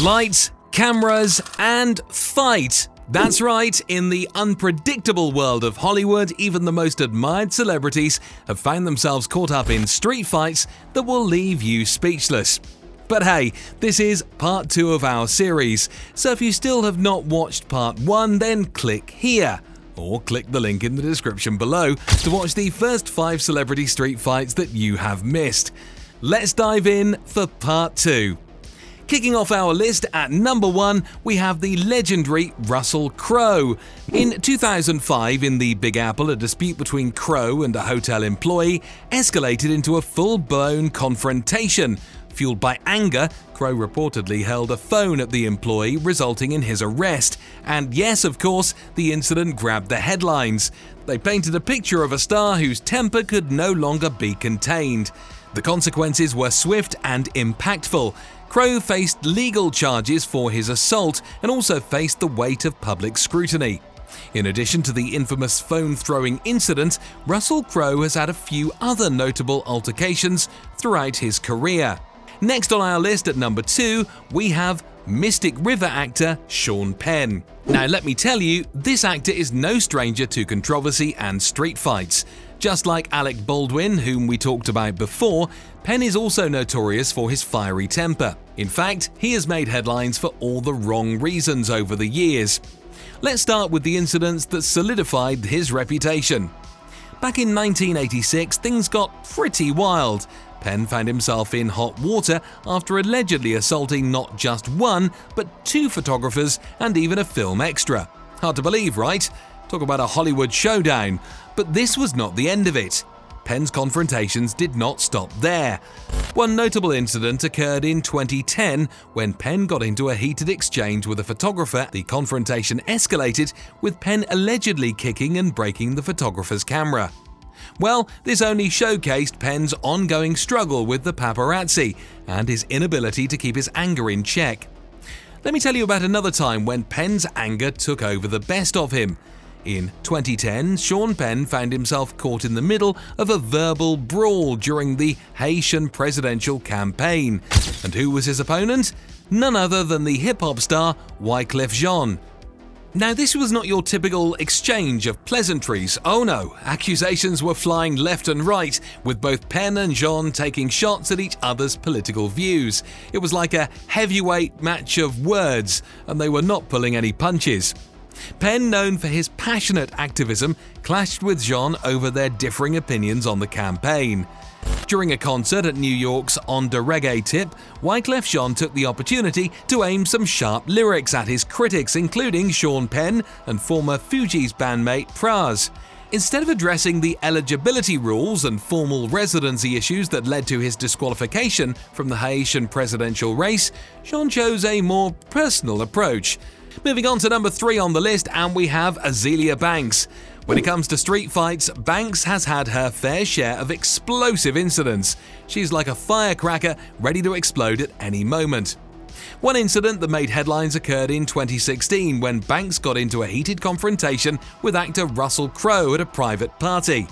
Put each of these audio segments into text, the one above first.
Lights, cameras, and fight. That's right, in the unpredictable world of Hollywood, even the most admired celebrities have found themselves caught up in street fights that will leave you speechless. But hey, this is part 2 of our series, so if you still have not watched part 1, then click here, or click the link in the description below to watch the first 5 celebrity street fights that you have missed. Let's dive in for part 2. Kicking off our list at number 1, we have the legendary Russell Crowe. In 2005, in the Big Apple, a dispute between Crowe and a hotel employee escalated into a full-blown confrontation. Fueled by anger, Crowe reportedly hurled a phone at the employee, resulting in his arrest. And yes, of course, the incident grabbed the headlines. They painted a picture of a star whose temper could no longer be contained. The consequences were swift and impactful. Crowe faced legal charges for his assault and also faced the weight of public scrutiny. In addition to the infamous phone-throwing incident, Russell Crowe has had a few other notable altercations throughout his career. Next on our list at number 2, we have Mystic River actor Sean Penn. Now let me tell you, this actor is no stranger to controversy and street fights. Just like Alec Baldwin, whom we talked about before, Penn is also notorious for his fiery temper. In fact, he has made headlines for all the wrong reasons over the years. Let's start with the incidents that solidified his reputation. Back in 1986, things got pretty wild. Penn found himself in hot water after allegedly assaulting not just one, but 2 photographers and even a film extra. Hard to believe, right? Talk about a Hollywood showdown. But this was not the end of it. Penn's confrontations did not stop there. One notable incident occurred in 2010 when Penn got into a heated exchange with a photographer. The confrontation escalated, with Penn allegedly kicking and breaking the photographer's camera. Well, this only showcased Penn's ongoing struggle with the paparazzi and his inability to keep his anger in check. Let me tell you about another time when Penn's anger took over the best of him. In 2010, Sean Penn found himself caught in the middle of a verbal brawl during the Haitian presidential campaign. And who was his opponent? None other than the hip-hop star Wyclef Jean. Now, this was not your typical exchange of pleasantries. Oh no, accusations were flying left and right, with both Penn and Jean taking shots at each other's political views. It was like a heavyweight match of words, and they were not pulling any punches. Penn, known for his passionate activism, clashed with Jean over their differing opinions on the campaign. During a concert at New York's On the Reggae Tip, Wyclef Jean took the opportunity to aim some sharp lyrics at his critics, including Sean Penn and former Fugees bandmate Pras. Instead of addressing the eligibility rules and formal residency issues that led to his disqualification from the Haitian presidential race, Jean chose a more personal approach. Moving on to number 3 on the list, and we have Azealia Banks. When it comes to street fights, Banks has had her fair share of explosive incidents. She's like a firecracker ready to explode at any moment. One incident that made headlines occurred in 2016 when Banks got into a heated confrontation with actor Russell Crowe at a private party.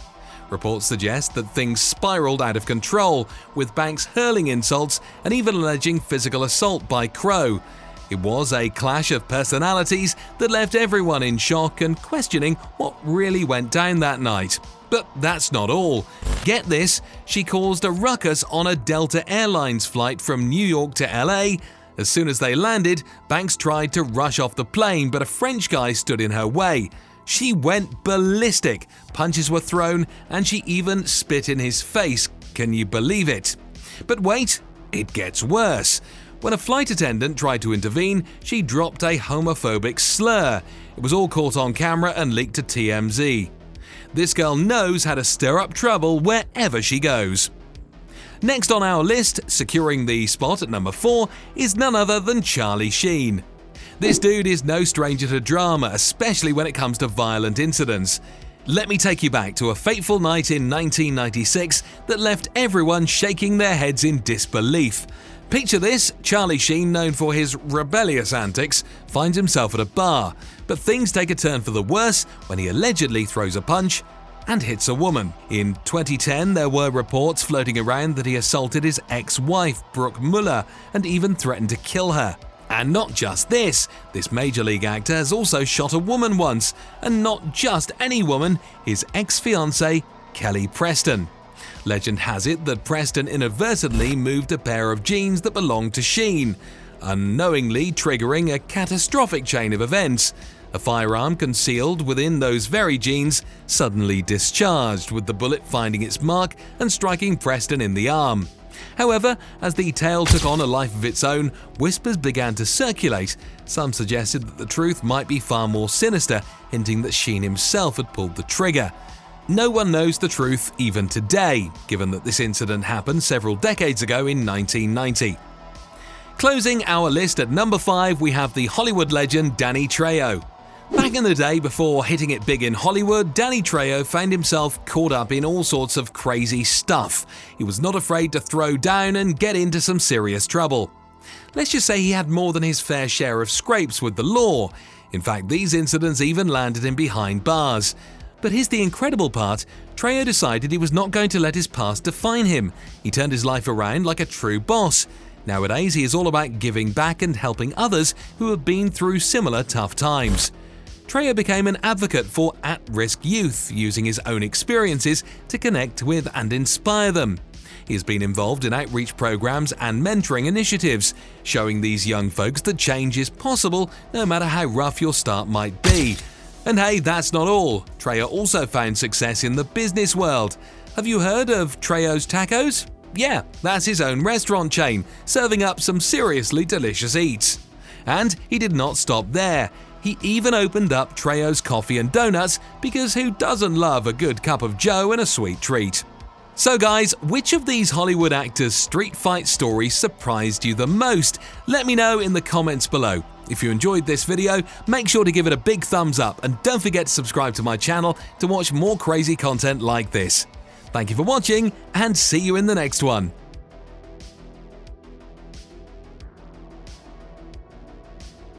Reports suggest that things spiraled out of control, with Banks hurling insults and even alleging physical assault by Crowe. It was a clash of personalities that left everyone in shock and questioning what really went down that night. But that's not all. Get this, she caused a ruckus on a Delta Airlines flight from New York to LA. As soon as they landed, Banks tried to rush off the plane, but a French guy stood in her way. She went ballistic. Punches were thrown, and she even spit in his face. Can you believe it? But wait, it gets worse. When a flight attendant tried to intervene, she dropped a homophobic slur. It was all caught on camera and leaked to TMZ. This girl knows how to stir up trouble wherever she goes. Next on our list, securing the spot at number 4, is none other than Charlie Sheen. This dude is no stranger to drama, especially when it comes to violent incidents. Let me take you back to a fateful night in 1996 that left everyone shaking their heads in disbelief. Picture this, Charlie Sheen, known for his rebellious antics, finds himself at a bar, but things take a turn for the worse when he allegedly throws a punch and hits a woman. In 2010, there were reports floating around that he assaulted his ex-wife, Brooke Muller, and even threatened to kill her. And not just this Major League actor has also shot a woman once, and not just any woman, his ex-fiancée, Kelly Preston. Legend has it that Preston inadvertently moved a pair of jeans that belonged to Sheen, unknowingly triggering a catastrophic chain of events. A firearm concealed within those very jeans suddenly discharged, with the bullet finding its mark and striking Preston in the arm. However, as the tale took on a life of its own, whispers began to circulate. Some suggested that the truth might be far more sinister, hinting that Sheen himself had pulled the trigger. No one knows the truth even today, given that this incident happened several decades ago in 1990. Closing our list at number 5, we have the Hollywood legend Danny Trejo. Back in the day, before hitting it big in Hollywood, Danny Trejo found himself caught up in all sorts of crazy stuff. He was not afraid to throw down and get into some serious trouble. Let's just say he had more than his fair share of scrapes with the law. In fact, these incidents even landed him behind bars. But here's the incredible part: Trejo decided he was not going to let his past define him. He turned his life around like a true boss. Nowadays, he is all about giving back and helping others who have been through similar tough times. Trejo became an advocate for at-risk youth, using his own experiences to connect with and inspire them. He has been involved in outreach programs and mentoring initiatives, showing these young folks that change is possible no matter how rough your start might be. And hey, that's not all. Trejo also found success in the business world. Have you heard of Trejo's Tacos? Yeah, that's his own restaurant chain, serving up some seriously delicious eats. And he did not stop there. He even opened up Trejo's Coffee and Donuts, because who doesn't love a good cup of joe and a sweet treat? So guys, which of these Hollywood actors' street fight stories surprised you the most? Let me know in the comments below. If you enjoyed this video, make sure to give it a big thumbs up, and don't forget to subscribe to my channel to watch more crazy content like this. Thank you for watching, and see you in the next one.